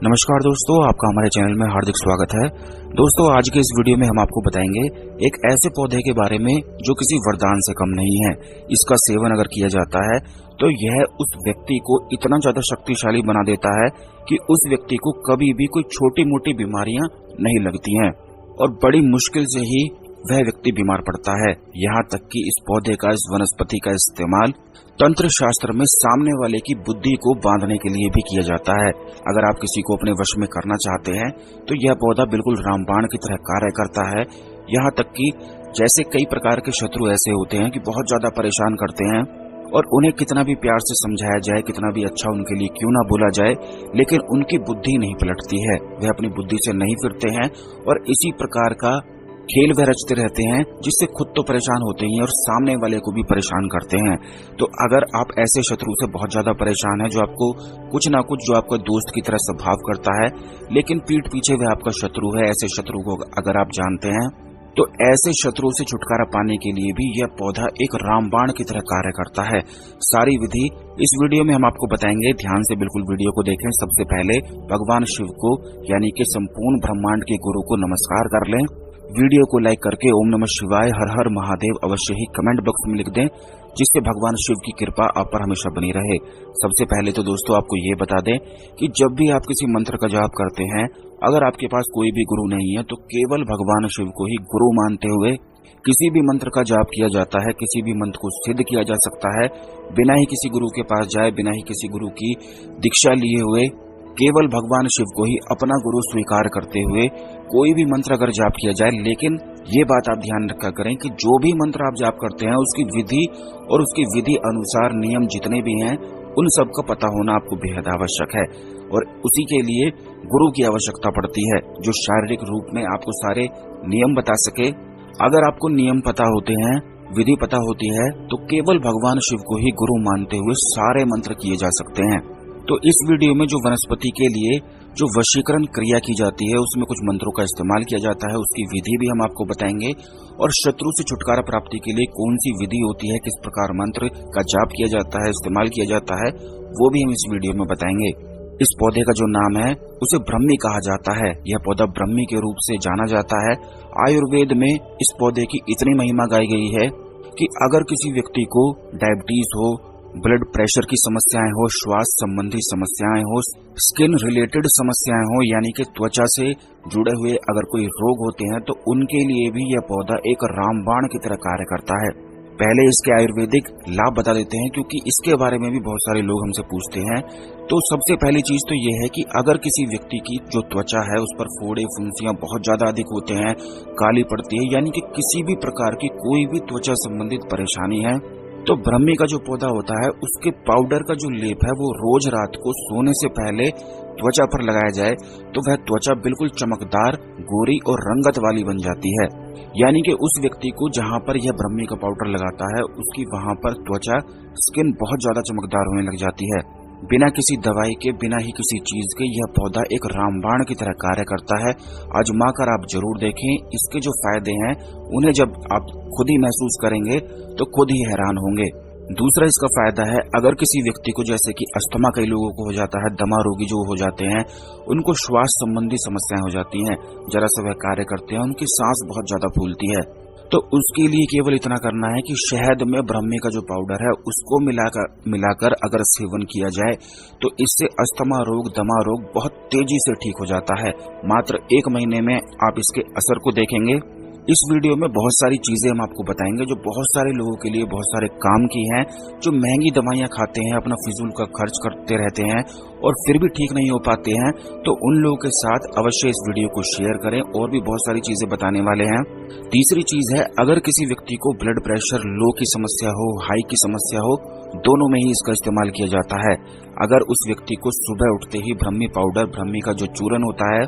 नमस्कार दोस्तों, आपका हमारे चैनल में हार्दिक स्वागत है। दोस्तों, आज के इस वीडियो में हम आपको बताएंगे एक ऐसे पौधे के बारे में जो किसी वरदान से कम नहीं है। इसका सेवन अगर किया जाता है तो यह उस व्यक्ति को इतना ज्यादा शक्तिशाली बना देता है कि उस व्यक्ति को कभी भी कोई छोटी मोटी बीमारियां नहीं लगती हैं और बड़ी मुश्किल से ही वह व्यक्ति बीमार पड़ता है। यहाँ तक कि इस पौधे का, इस वनस्पति का इस्तेमाल तंत्र शास्त्र में सामने वाले की बुद्धि को बांधने के लिए भी किया जाता है। अगर आप किसी को अपने वश में करना चाहते हैं तो यह पौधा बिल्कुल रामबाण की तरह कार्य करता है। यहाँ तक कि जैसे कई प्रकार के शत्रु ऐसे होते हैं कि बहुत ज्यादा परेशान करते हैं और उन्हें कितना भी प्यार से समझाया जाए, कितना भी अच्छा उनके लिए क्यों ना बोला जाए, लेकिन उनकी बुद्धि नहीं पलटती है। वे अपनी बुद्धि से नहीं फिरते हैं और इसी प्रकार का खेल वह रचते रहते हैं जिससे खुद तो परेशान होते ही और सामने वाले को भी परेशान करते हैं। तो अगर आप ऐसे शत्रु से बहुत ज्यादा परेशान हैं जो आपको कुछ ना कुछ, जो आपका दोस्त की तरह स्वभाव करता है लेकिन पीठ पीछे वह आपका शत्रु है, ऐसे शत्रु को अगर आप जानते हैं तो ऐसे शत्रु से छुटकारा पाने के लिए भी यह पौधा एक रामबाण की तरह कार्य करता है। सारी विधि इस वीडियो में हम आपको बताएंगे, ध्यान से बिल्कुल वीडियो को देखें। सबसे पहले भगवान शिव को यानी कि संपूर्ण ब्रह्मांड के गुरु को नमस्कार कर लें। वीडियो को लाइक करके ओम नमः शिवाय, हर हर महादेव अवश्य ही कमेंट बॉक्स में लिख दें, जिससे भगवान शिव की कृपा आप पर हमेशा बनी रहे। सबसे पहले तो दोस्तों आपको ये बता दें कि जब भी आप किसी मंत्र का जाप करते हैं, अगर आपके पास कोई भी गुरु नहीं है तो केवल भगवान शिव को ही गुरु मानते हुए किसी भी मंत्र का जाप किया जाता है। किसी भी मंत्र को सिद्ध किया जा सकता है बिना ही किसी गुरु के पास जाए, बिना ही किसी गुरु की दीक्षा लिए हुए। केवल भगवान शिव को ही अपना गुरु स्वीकार करते हुए कोई भी मंत्र अगर जाप किया जाए, लेकिन ये बात आप ध्यान रखा करें कि जो भी मंत्र आप जाप करते हैं उसकी विधि और उसकी विधि अनुसार नियम जितने भी हैं उन सब का पता होना आपको बेहद आवश्यक है और उसी के लिए गुरु की आवश्यकता पड़ती है जो शारीरिक रूप में आपको सारे नियम बता सके। अगर आपको नियम पता होते हैं, विधि पता होती है, तो केवल भगवान शिव को ही गुरु मानते हुए सारे मंत्र किए जा सकते हैं। तो इस वीडियो में जो वनस्पति के लिए जो वशीकरण क्रिया की जाती है उसमें कुछ मंत्रों का इस्तेमाल किया जाता है, उसकी विधि भी हम आपको बताएंगे और शत्रु से छुटकारा प्राप्ति के लिए कौन सी विधि होती है, किस प्रकार मंत्र का जाप किया जाता है, इस्तेमाल किया जाता है, वो भी हम इस वीडियो में बताएंगे। इस पौधे का जो नाम है उसे ब्रह्मी कहा जाता है। यह पौधा ब्रह्मी के रूप से जाना जाता है। आयुर्वेद में इस पौधे की इतनी महिमा गाई गई है कि अगर किसी व्यक्ति को डायबिटीज हो, ब्लड प्रेशर की समस्याएं हो, श्वास संबंधी समस्याएं हो, स्किन रिलेटेड समस्याएं हो, यानी कि त्वचा से जुड़े हुए अगर कोई रोग होते हैं तो उनके लिए भी यह पौधा एक रामबाण की तरह कार्य करता है। पहले इसके आयुर्वेदिक लाभ बता देते हैं क्योंकि इसके बारे में भी बहुत सारे लोग हमसे पूछते हैं। तो सबसे पहली चीज तो यह है कि अगर किसी व्यक्ति की जो त्वचा है उस पर फोड़े फुंसियां बहुत ज्यादा अधिक होते हैं, काली पड़ती है, यानी कि किसी भी प्रकार की कोई भी त्वचा संबंधित परेशानी है, तो ब्रह्मी का जो पौधा होता है उसके पाउडर का जो लेप है वो रोज रात को सोने से पहले त्वचा पर लगाया जाए तो वह त्वचा बिल्कुल चमकदार, गोरी और रंगत वाली बन जाती है। यानी कि उस व्यक्ति को जहां पर यह ब्रह्मी का पाउडर लगाता है उसकी वहां पर त्वचा, स्किन बहुत ज्यादा चमकदार होने लग जाती है। बिना किसी दवाई के, बिना ही किसी चीज के यह पौधा एक रामबाण की तरह कार्य करता है। आजमा कर आप जरूर देखें, इसके जो फायदे हैं उन्हें जब आप खुद ही महसूस करेंगे तो खुद ही हैरान होंगे। दूसरा इसका फायदा है, अगर किसी व्यक्ति को जैसे कि अस्थमा कई लोगों को हो जाता है, दमा रोगी जो हो जाते हैं, उनको श्वास संबंधी समस्याएं हो जाती हैं, जरा सा वह कार्य करते हैं, उनकी सांस बहुत ज्यादा फूलती है, तो उसके लिए केवल इतना करना है कि शहद में ब्रह्मी का जो पाउडर है उसको मिलाकर अगर सेवन किया जाए तो इससे अस्थमा रोग, दमा रोग बहुत तेजी से ठीक हो जाता है। मात्र 1 महीने में आप इसके असर को देखेंगे। इस वीडियो में बहुत सारी चीजें हम आपको बताएंगे जो बहुत सारे लोगों के लिए बहुत सारे काम की हैं, जो महंगी दवाइयां खाते हैं, अपना फिजूल का खर्च करते रहते हैं और फिर भी ठीक नहीं हो पाते हैं, तो उन लोगों के साथ अवश्य इस वीडियो को शेयर करें। और भी बहुत सारी चीजें बताने वाले हैं। तीसरी चीज है, अगर किसी व्यक्ति को ब्लड प्रेशर लो की समस्या हो, हाई की समस्या हो, दोनों में ही इसका इस्तेमाल किया जाता है। अगर उस व्यक्ति को सुबह उठते ही ब्रह्मी पाउडर, ब्रह्मी का जो चूरन होता है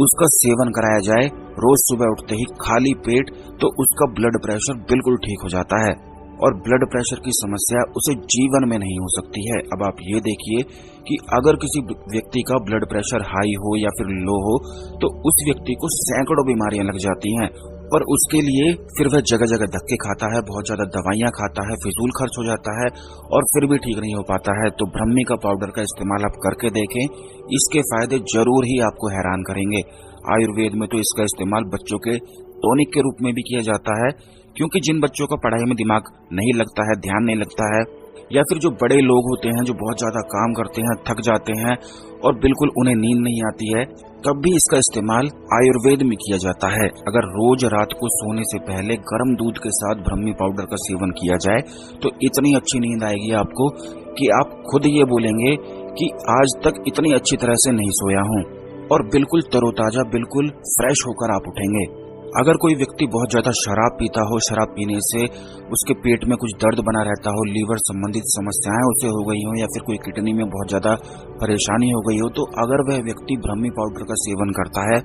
उसका सेवन कराया जाए रोज सुबह उठते ही खाली पेट, तो उसका ब्लड प्रेशर बिल्कुल ठीक हो जाता है और ब्लड प्रेशर की समस्या उसे जीवन में नहीं हो सकती है। अब आप ये देखिए कि अगर किसी व्यक्ति का ब्लड प्रेशर हाई हो या फिर लो हो तो उस व्यक्ति को सैकड़ों बीमारियां लग जाती हैं और उसके लिए फिर वह जगह जगह धक्के खाता है, बहुत ज्यादा दवाइयां खाता है, फिजूल खर्च हो जाता है और फिर भी ठीक नहीं हो पाता है। तो ब्रह्मी का पाउडर का इस्तेमाल आप करके देखें, इसके फायदे जरूर ही आपको हैरान करेंगे। आयुर्वेद में तो इसका इस्तेमाल बच्चों के टॉनिक के रूप में भी किया जाता है, क्योंकि जिन बच्चों का पढ़ाई में दिमाग नहीं लगता है, ध्यान नहीं लगता है, या फिर जो बड़े लोग होते हैं जो बहुत ज्यादा काम करते हैं, थक जाते हैं और बिल्कुल उन्हें नींद नहीं आती है, तब भी इसका इस्तेमाल आयुर्वेद में किया जाता है। अगर रोज रात को सोने से पहले गर्म दूध के साथ ब्रह्मी पाउडर का सेवन किया जाए तो इतनी अच्छी नींद आएगी आपको कि आप खुद ये बोलेंगे कि आज तक इतनी अच्छी तरह से नहीं सोया हूँ, और बिल्कुल तरोताजा, बिल्कुल फ्रेश होकर आप उठेंगे। अगर कोई व्यक्ति बहुत ज्यादा शराब पीता हो, शराब पीने से उसके पेट में कुछ दर्द बना रहता हो, लीवर संबंधित समस्याएं उसे हो गई हो, या फिर कोई किडनी में बहुत ज्यादा परेशानी हो गई हो, तो अगर वह व्यक्ति ब्रह्मी पाउडर का सेवन करता है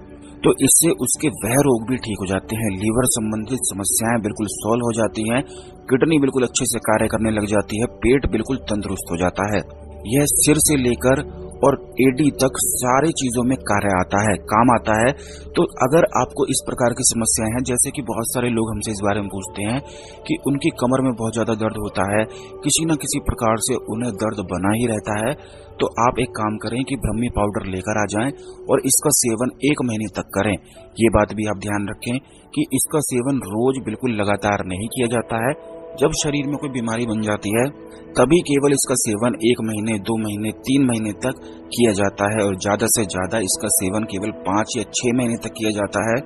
तो इससे उसके वह रोग भी ठीक हो जाते हैं। लीवर संबंधित समस्याएं बिल्कुल सॉल्व हो जाती हैं, किडनी बिल्कुल अच्छे से कार्य करने लग जाती है, पेट बिल्कुल तंदुरुस्त हो जाता है। यह सिर से लेकर और एडी तक सारी चीजों में कार्य आता है, काम आता है। तो अगर आपको इस प्रकार की समस्याएं हैं, जैसे कि बहुत सारे लोग हमसे इस बारे में पूछते हैं कि उनकी कमर में बहुत ज्यादा दर्द होता है, किसी न किसी प्रकार से उन्हें दर्द बना ही रहता है, तो आप एक काम करें कि ब्रह्मी पाउडर लेकर आ जाएं और इसका सेवन 1 महीने तक करें। ये बात भी आप ध्यान रखें कि इसका सेवन रोज बिल्कुल लगातार नहीं किया जाता है। जब शरीर में कोई बीमारी बन जाती है तभी केवल इसका सेवन 1 महीने, 2 महीने, 3 महीने तक किया जाता है, और ज्यादा से ज्यादा इसका सेवन केवल 5 या 6 महीने तक किया जाता है।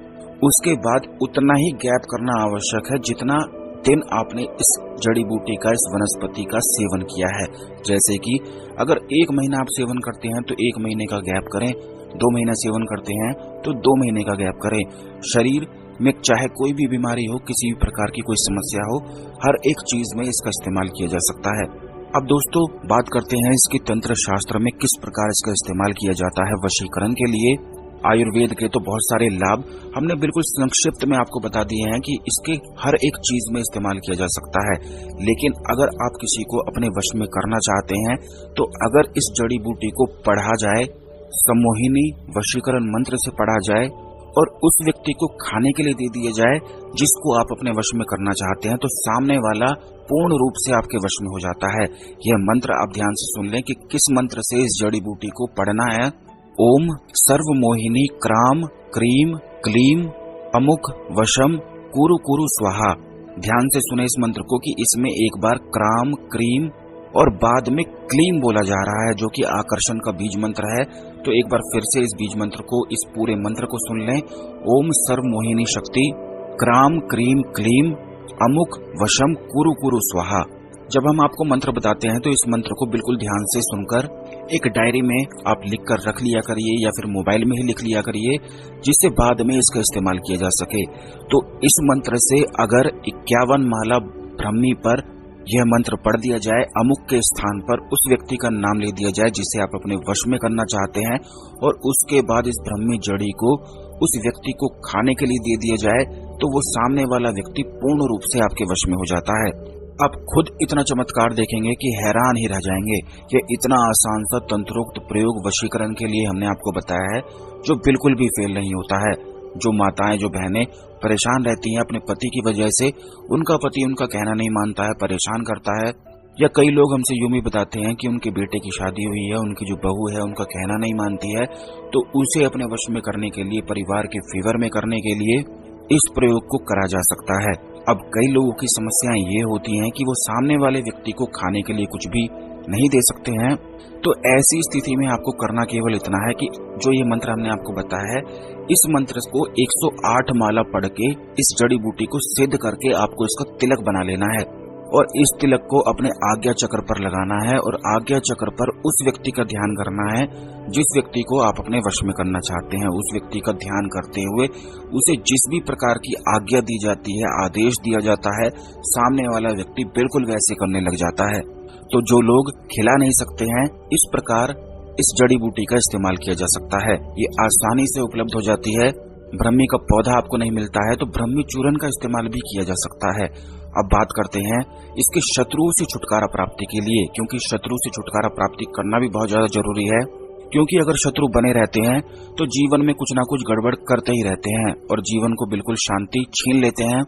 उसके बाद उतना ही गैप करना आवश्यक है जितना दिन आपने इस जड़ी बूटी का, इस वनस्पति का सेवन किया है। जैसे कि अगर 1 महीना आप सेवन करते हैं तो 1 महीने का गैप करें, 2 महीना सेवन करते हैं तो 2 महीने का गैप करें। शरीर में चाहे कोई भी बीमारी हो, किसी भी प्रकार की कोई समस्या हो, हर एक चीज में इसका इस्तेमाल किया जा सकता है। अब दोस्तों बात करते हैं इसकी तंत्र शास्त्र में किस प्रकार इसका इस्तेमाल किया जाता है वशीकरण के लिए। आयुर्वेद के तो बहुत सारे लाभ हमने बिल्कुल संक्षिप्त में आपको बता दिए हैं कि इसके हर एक चीज में इस्तेमाल किया जा सकता है। लेकिन अगर आप किसी को अपने वश में करना चाहते हैं तो अगर इस जड़ी बूटी को पढ़ा जाए, सम्मोहिनी वशीकरण मंत्र से पढ़ा जाए और उस व्यक्ति को खाने के लिए दे दिया जाए जिसको आप अपने वश में करना चाहते हैं, तो सामने वाला पूर्ण रूप से आपके वश में हो जाता है। यह मंत्र आप ध्यान से सुन लें कि किस मंत्र से इस जड़ी बूटी को पढ़ना है। ओम सर्वमोहिनी क्राम क्रीम क्लीम अमुक वशम कुरु कुरु स्वाहा। ध्यान से सुने इस मंत्र को कि इसमें एक बार क्राम, क्रीम और बाद में क्लीम बोला जा रहा है, जो कि आकर्षण का बीज मंत्र है। तो एक बार फिर से इस बीज मंत्र को, इस पूरे मंत्र को सुन लें। ओम सर्वमोहिनी शक्ति क्राम क्रीम क्लीम अमुक वशम कुरु कुरु स्वाहा। जब हम आपको मंत्र बताते हैं तो इस मंत्र को बिल्कुल ध्यान से सुनकर एक डायरी में आप लिखकर रख लिया करिए, या फिर मोबाइल में ही लिख लिया करिए, जिससे बाद में इसका इस्तेमाल किया जा सके। तो इस मंत्र से अगर 51 माला ब्रह्मी पर यह मंत्र पढ़ दिया जाए, अमुक के स्थान पर उस व्यक्ति का नाम ले दिया जाए जिसे आप अपने वश में करना चाहते हैं, और उसके बाद इस ब्रह्मी जड़ी को उस व्यक्ति को खाने के लिए दे दिया जाए, तो वो सामने वाला व्यक्ति पूर्ण रूप से आपके वश में हो जाता है। आप खुद इतना चमत्कार देखेंगे कि हैरान ही रह जाएंगे। यह इतना आसान सा तंत्रोक्त प्रयोग वशीकरण के लिए हमने आपको बताया है, जो बिल्कुल भी फेल नहीं होता है। जो माताएं, जो बहनें परेशान रहती हैं अपने पति की वजह से, उनका पति उनका कहना नहीं मानता है, परेशान करता है, या कई लोग हमसे यूं भी बताते हैं कि उनके बेटे की शादी हुई है, उनकी जो बहू है उनका कहना नहीं मानती है, तो उसे अपने वश में करने के लिए, परिवार के फेवर में करने के लिए इस प्रयोग को करा जा सकता है। अब कई लोगों की समस्याएं ये होती हैं कि वो सामने वाले व्यक्ति को खाने के लिए कुछ भी नहीं दे सकते हैं। तो ऐसी स्थिति में आपको करना केवल इतना है कि जो ये मंत्र हमने आपको बताया है, इस मंत्र को 108 माला पढ़ के इस जड़ी बूटी को सिद्ध करके आपको इसका तिलक बना लेना है, और इस तिलक को अपने आज्ञा चक्र पर लगाना है, और आज्ञा चक्र पर उस व्यक्ति का ध्यान करना है जिस व्यक्ति को आप अपने वश में करना चाहते हैं। उस व्यक्ति का ध्यान करते हुए उसे जिस भी प्रकार की आज्ञा दी जाती है, आदेश दिया जाता है, सामने वाला व्यक्ति बिल्कुल वैसे करने लग जाता है। तो जो लोग खिला नहीं सकते हैं, इस प्रकार इस जड़ी बूटी का इस्तेमाल किया जा सकता है। ये आसानी से उपलब्ध हो जाती है। ब्रह्मी का पौधा आपको नहीं मिलता है तो ब्रह्मी चूर्ण का इस्तेमाल भी किया जा सकता है। अब बात करते हैं इसके शत्रुओं से छुटकारा प्राप्ति के लिए, क्योंकि शत्रु से छुटकारा प्राप्ति करना भी बहुत ज्यादा जरूरी है। क्योंकि अगर शत्रु बने रहते हैं तो जीवन में कुछ ना कुछ गड़बड़ करते ही रहते हैं और जीवन को बिल्कुल शांति छीन लेते हैं,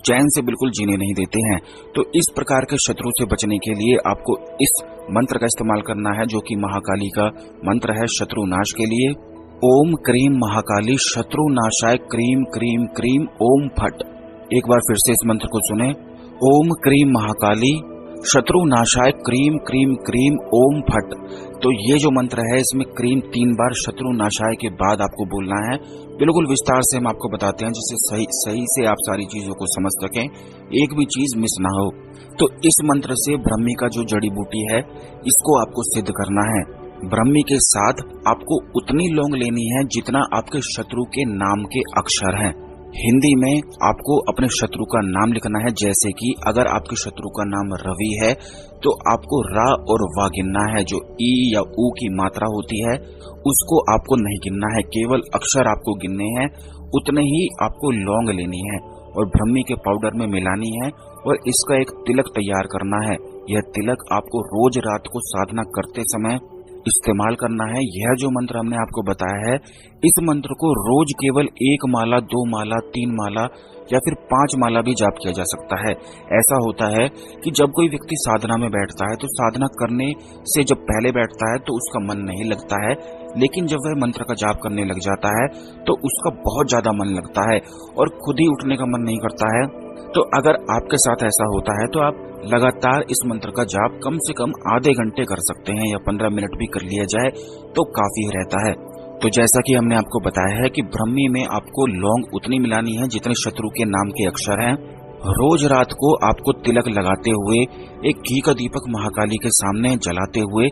चैन से बिल्कुल जीने नहीं देते हैं। तो इस प्रकार के शत्रु से बचने के लिए आपको इस मंत्र का इस्तेमाल करना है, जो कि महाकाली का मंत्र है शत्रु नाश के लिए। ओम क्रीम महाकाली शत्रु नाशाय क्रीम क्रीम क्रीम ओम फट। एक बार फिर से इस मंत्र को सुने। ओम क्रीम महाकाली शत्रु नाशाय क्रीम क्रीम क्रीम ओम फट। तो ये जो मंत्र है इसमें क्रीम 3 बार शत्रु नाशाय के बाद आपको बोलना है। बिल्कुल विस्तार से हम आपको बताते हैं जिससे सही से आप सारी चीजों को समझ सकें, एक भी चीज मिस ना हो। तो इस मंत्र से ब्रह्मी का जो जड़ी बूटी है इसको आपको सिद्ध करना है। ब्रह्मी के साथ आपको उतनी लौंग लेनी है जितना आपके शत्रु के नाम के अक्षर हैं। हिंदी में आपको अपने शत्रु का नाम लिखना है। जैसे कि अगर आपके शत्रु का नाम रवि है तो आपको रा और वा गिनना है। जो ई या ऊ की मात्रा होती है उसको आपको नहीं गिनना है, केवल अक्षर आपको गिनने हैं। उतने ही आपको लौंग लेनी है और ब्रह्मी के पाउडर में मिलानी है और इसका एक तिलक तैयार करना है। यह तिलक आपको रोज रात को साधना करते समय इस्तेमाल करना है। यह जो मंत्र हमने आपको बताया है इस मंत्र को रोज केवल 1 माला, 2 माला, 3 माला या फिर 5 माला भी जाप किया जा सकता है। ऐसा होता है कि जब कोई व्यक्ति साधना में बैठता है तो साधना करने से जब पहले बैठता है तो उसका मन नहीं लगता है, लेकिन जब वह मंत्र का जाप करने लग जाता है तो उसका बहुत ज्यादा मन लगता है और खुद ही उठने का मन नहीं करता है। तो अगर आपके साथ ऐसा होता है तो आप लगातार इस मंत्र का जाप कम से कम आधे घंटे कर सकते हैं या 15 मिनट भी कर लिया जाए तो काफी रहता है। तो जैसा कि हमने आपको बताया है कि ब्रह्मी में आपको लौंग उतनी मिलानी है जितने शत्रु के नाम के अक्षर हैं। रोज रात को आपको तिलक लगाते हुए एक घी का दीपक महाकाली के सामने जलाते हुए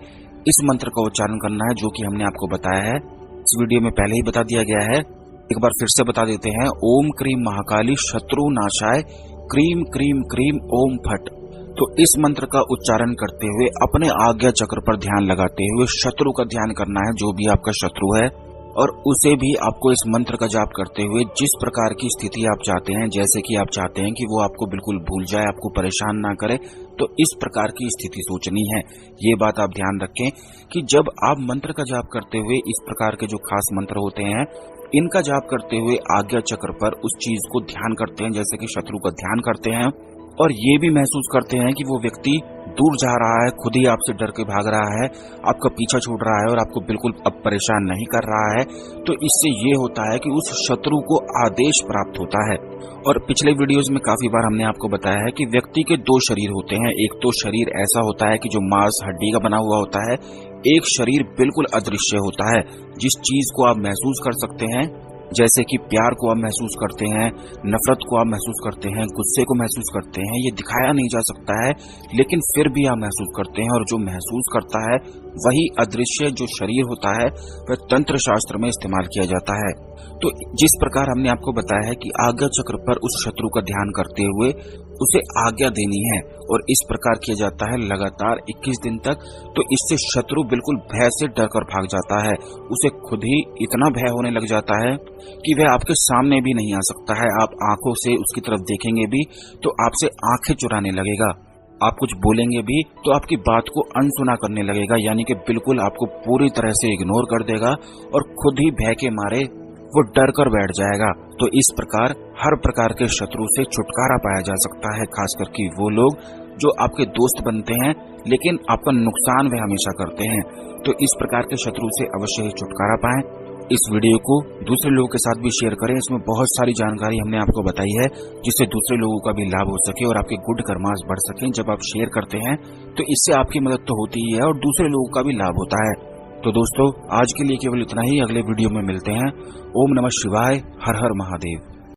इस मंत्र का उच्चारण करना है, जो कि हमने आपको बताया है। इस वीडियो में पहले ही बता दिया गया है, एक बार फिर से बता देते हैं। ओम क्रीम महाकाली शत्रु नाशाय क्रीम क्रीम क्रीम ओम फट। तो इस मंत्र का उच्चारण करते हुए अपने आज्ञा चक्र पर ध्यान लगाते हुए शत्रु का ध्यान करना है, जो भी आपका शत्रु है, और उसे भी आपको इस मंत्र का जाप करते हुए जिस प्रकार की स्थिति आप चाहते हैं, जैसे कि आप चाहते हैं कि वो आपको बिल्कुल भूल जाए, आपको परेशान ना करे, तो इस प्रकार की स्थिति सोचनी है। ये बात आप ध्यान रखें कि जब आप मंत्र का जाप करते हुए इस प्रकार के जो खास मंत्र होते हैं इनका जाप करते हुए आज्ञा चक्र पर उस चीज को ध्यान करते हैं, जैसे कि शत्रु का ध्यान करते हैं, और ये भी महसूस करते हैं कि वो व्यक्ति दूर जा रहा है, खुद ही आपसे डर के भाग रहा है, आपका पीछा छोड़ रहा है और आपको बिल्कुल अब परेशान नहीं कर रहा है। तो इससे ये होता है कि उस शत्रु को आदेश प्राप्त होता है। और पिछले वीडियोस में काफी बार हमने आपको बताया है कि व्यक्ति के 2 शरीर होते हैं। एक तो शरीर ऐसा होता है कि जो मांस हड्डी का बना हुआ होता है, एक शरीर बिल्कुल अदृश्य होता है, जिस चीज को आप महसूस कर सकते हैं, जैसे कि प्यार को आप महसूस करते हैं, नफरत को आप महसूस करते हैं, गुस्से को महसूस करते हैं। ये दिखाया नहीं जा सकता है लेकिन फिर भी आप महसूस करते हैं, और जो महसूस करता है वही अदृश्य जो शरीर होता है वह तंत्र शास्त्र में इस्तेमाल किया जाता है। तो जिस प्रकार हमने आपको बताया है कि आज्ञा चक्र पर उस शत्रु का ध्यान करते हुए उसे आज्ञा देनी है, और इस प्रकार किया जाता है लगातार 21 दिन तक। तो इससे शत्रु बिल्कुल भय से डर कर भाग जाता है, उसे खुद ही इतना भय होने लग जाता है कि वह आपके सामने भी नहीं आ सकता है। आप आंखों से उसकी तरफ देखेंगे भी तो आपसे आंखें चुराने लगेगा, आप कुछ बोलेंगे भी तो आपकी बात को अनसुना करने लगेगा, यानी कि बिल्कुल आपको पूरी तरह से इग्नोर कर देगा और खुद ही भय के मारे वो डर कर बैठ जाएगा। तो इस प्रकार हर प्रकार के शत्रु से छुटकारा पाया जा सकता है, खास करके वो लोग जो आपके दोस्त बनते हैं लेकिन आपका नुकसान वे हमेशा करते हैं। तो इस प्रकार के शत्रु से अवश्य ही छुटकारा पाएं। इस वीडियो को दूसरे लोगों के साथ भी शेयर करें। इसमें बहुत सारी जानकारी हमने आपको बताई है जिससे दूसरे लोगों का भी लाभ हो सके और आपके गुड कर्मास बढ़ सकें। जब आप शेयर करते हैं तो इससे आपकी मदद तो होती ही है और दूसरे लोगों का भी लाभ होता है। तो दोस्तों आज के लिए केवल इतना ही, अगले वीडियो में मिलते हैं। ओम नमः शिवाय, हर हर महादेव।